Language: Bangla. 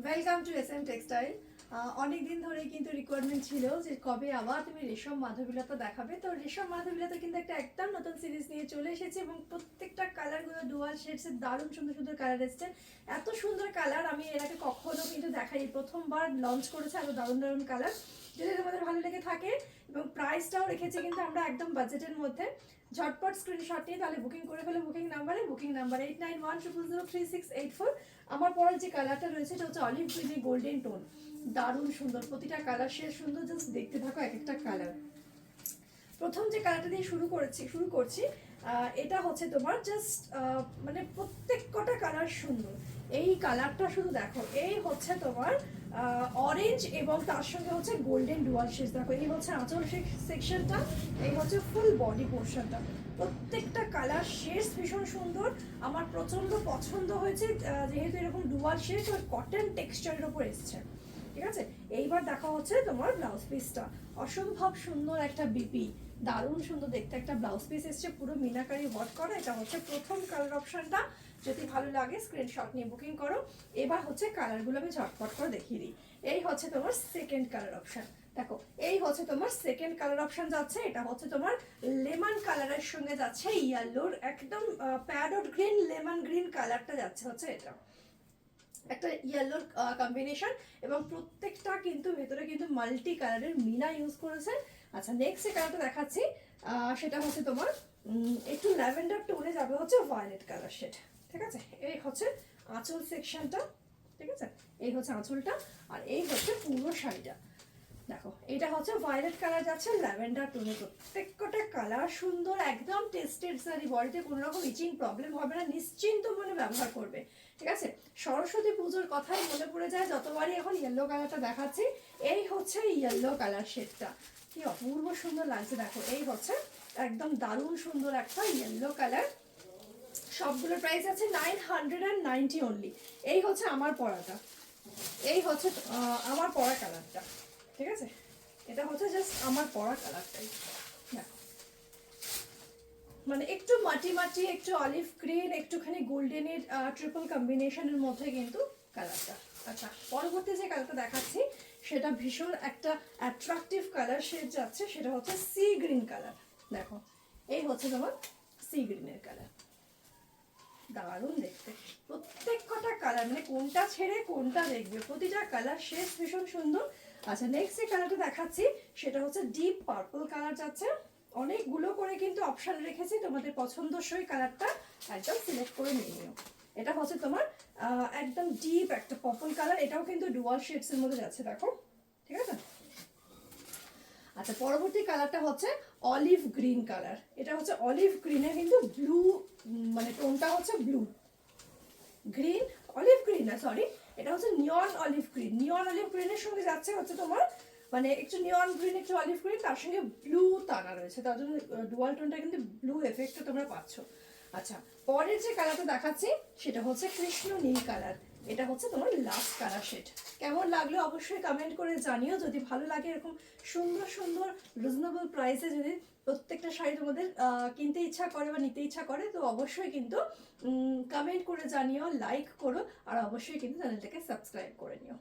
Welcome to SM textile. অনেক দিন ধরেই কিন্তু রিকোয়ারমেন্ট ছিল যে কবে আবার তুমি রেশম মাধবীলতা দেখাবে। তো রেশম মাধবীলতা কিন্তু একটা একদম নতুন সিরিজ নিয়ে চলে এসেছে এবং প্রত্যেকটা কালারগুলো ডুয়াল শেডসের দারুণ সুন্দর সুন্দর কালার এসছে। এত সুন্দর কালার আমি এর আগে কখনো কিন্তু দেখাই, প্রথমবার লঞ্চ করেছে এত দারুণ দারুণ কালার। যদি তোমাদের ভালো লেগে থাকে এবং প্রাইসটাও রেখেছি কিন্তু আমরা একদম বাজেটের মধ্যে। ঝটপট স্ক্রিনশট নিয়ে তাহলে বুকিং করে ফেলে বুকিং নাম্বার 8910033684। আমার পরের যে কালারটা রয়েছে এটা হচ্ছে অলিভ গ্রিনে গোল্ডেন টোন, দারুণ সুন্দর, প্রতিটা কালার শেষ সুন্দর, জাস্ট দেখতে থাকো এক একটা কালার। প্রথম যে কালারটা দিয়ে শুরু করছি এটা হচ্ছে তোমার জাস্ট মানে প্রত্যেক কটা কালার সুন্দর। এই কালারটা শুধু দেখো, এই হচ্ছে তোমার অরেঞ্জ এবং তার সঙ্গে হচ্ছে গোল্ডেন ডুয়াল শেড। দেখো এই হচ্ছে আঁচল সেকশনটা, এই হচ্ছে ফুল বডি পোর্শনটা, প্রত্যেকটা কালার শেড ভীষণ সুন্দর। আমার প্রচন্ড পছন্দ হয়েছে যেহেতু এরকম ডুয়াল শেড আর কটন টেক্সচারের উপর এসছে। ঠিক আছে, এইবার দেখা হচ্ছে তোমার ব্লাউজ পিসটা, অসম্ভব সুন্দর একটা বিপি, দারুণ সুন্দর দেখতে একটা ব্লাউজ পিস এসছে, পুরো মিনাকারি ওয়ার্ক করা। এটা হচ্ছে প্রথম কালার অপশনটা, যদি ভালো লাগে স্ক্রিনশট নিয়ে বুকিং করো। এবার হচ্ছে কালারগুলো আমি ঝটপট করে দেখিয়ে দিই। এই হচ্ছে তোমার সেকেন্ড কালার অপশন, দেখো এই হচ্ছে তোমার সেকেন্ড কালার অপশন যাচ্ছে। এটা হচ্ছে তোমার লেমন কালারের সঙ্গে যাচ্ছে ইয়েলোর, একদম প্যারট গ্রিন লেমন গ্রিন কালারটা যাচ্ছে হচ্ছে এটা একটা ইয়েলোর কম্বিনেশন, এবং প্রত্যেকটা কিন্তু ভেতরে কিন্তু মাল্টি কালারের মিনা ইউজ করেছে। আচ্ছা, নেক্সট যে কালারটা দেখাচ্ছি সেটা হচ্ছে তোমার একটু ল্যাভেন্ডার টোনে যাবে হচ্ছে ভায়োলেট কালার শেড। ঠিক আছে, এই হচ্ছে আঁচল সেকশনটা। ঠিক আছে, এই হচ্ছে আঁচলটা আর এই হচ্ছে পুরো শাড়িটা। দেখো এটা হচ্ছে ভায়োলেট কালার যাচ্ছে ল্যাভেন্ডার টোনে, প্রত্যেকটা কালার সুন্দর, একদম টেস্টেড শাড়ি, বডিতে কোনো রকম ইচিং প্রবলেম হবে না, নিশ্চিন্ত মনে ব্যবহার করবে। ঠিক আছে, সরস্বতী পুজোর কথাই মনে পড়ে যায় যতবারই এখন ইয়েলো কালারটা দেখাচ্ছি। এই হচ্ছে ইয়েলো কালার শেডটা, কি অপূর্ব সুন্দর লাগছে। দেখো এই হচ্ছে একদম দারুণ সুন্দর একটা ইয়েলো কালার। সবগুলোর প্রাইস আছে 990 অনলি। এই হচ্ছে আমার পরাটা, এই হচ্ছে আমার পরা কালারটা। ঠিক আছে, এটা হচ্ছে জাস্ট আমার পরা কালারটাই। দেখো মানে একটু মাটি মাটি, একটু অলিভ গ্রিন, একটুখানি গোল্ডেনের ট্রিপল কম্বিনেশনের মধ্যে কিন্তু কালারটা। আচ্ছা, পরবর্তী যে কালারটা দেখাচ্ছি সেটা ভীষণ একটা অ্যাট্রাকটিভ কালার শেড যাচ্ছে, সেটা হচ্ছে সি গ্রিন কালার। দেখো এই হচ্ছে তোমার সি গ্রিনের কালার, দারুণ দেখতে, প্রত্যেক কটা কালার মানে কোনটা ছেড়ে কোনটা দেখবে, প্রতিটা কালার শেষ ভীষণ সুন্দর। আচ্ছা, নেক্সট যে কালারটা দেখাচ্ছি সেটা হচ্ছে ডিপ পার্পল কালার যাচ্ছে। অনেকগুলো করে কিন্তু অপশন রেখেছি, তোমাদের পছন্দসই কালারটা একদম সিলেক্ট করে নিয়ে নিও। এটা হচ্ছে তোমার একদম ডিপ একটা পার্পল কালার, এটাও কিন্তু ডুয়াল শেডস এর মধ্যে যাচ্ছে। দেখো ঠিক আছে। আচ্ছা, পরবর্তী কালারটা হচ্ছে অলিভ গ্রিন কালার। এটা হচ্ছে অলিভ গ্রিনের কিন্তু ব্লু, মানে টোনটা হচ্ছে ব্লু গ্রিন, অলিভ গ্রিন না সরি, এটা হচ্ছে নিয়ন অলিভ গ্রিন। নিয়ন অলিভ গ্রিনের সঙ্গে যাচ্ছে হচ্ছে তোমার মানে একটু নিয়ন গ্রিন, একটু অলিভ গ্রিন, তার সঙ্গে ব্লু টানা রয়েছে, তার জন্য ডুয়াল টোনটা কিন্তু ব্লু এফেক্টটা তোমরা পাচ্ছ। আচ্ছা, পরের যে কালারটা দেখাচ্ছি সেটা হচ্ছে কৃষ্ণ নীল কালার। এটা হচ্ছে তোমার লাস্ট কালার শেড। কেমন লাগলো অবশ্যই কমেন্ট করে জানিও। যদি ভালো লাগে এরকম সুন্দর সুন্দর রিজনেবল প্রাইসে যদি প্রত্যেকটা শাড়ি তোমাদের কিনতে ইচ্ছা করে বা নিতে ইচ্ছা করে, তো অবশ্যই কিন্তু কমেন্ট করে জানিও, লাইক করো, আর অবশ্যই কিন্তু চ্যানেলটাকে সাবস্ক্রাইব করে নিও।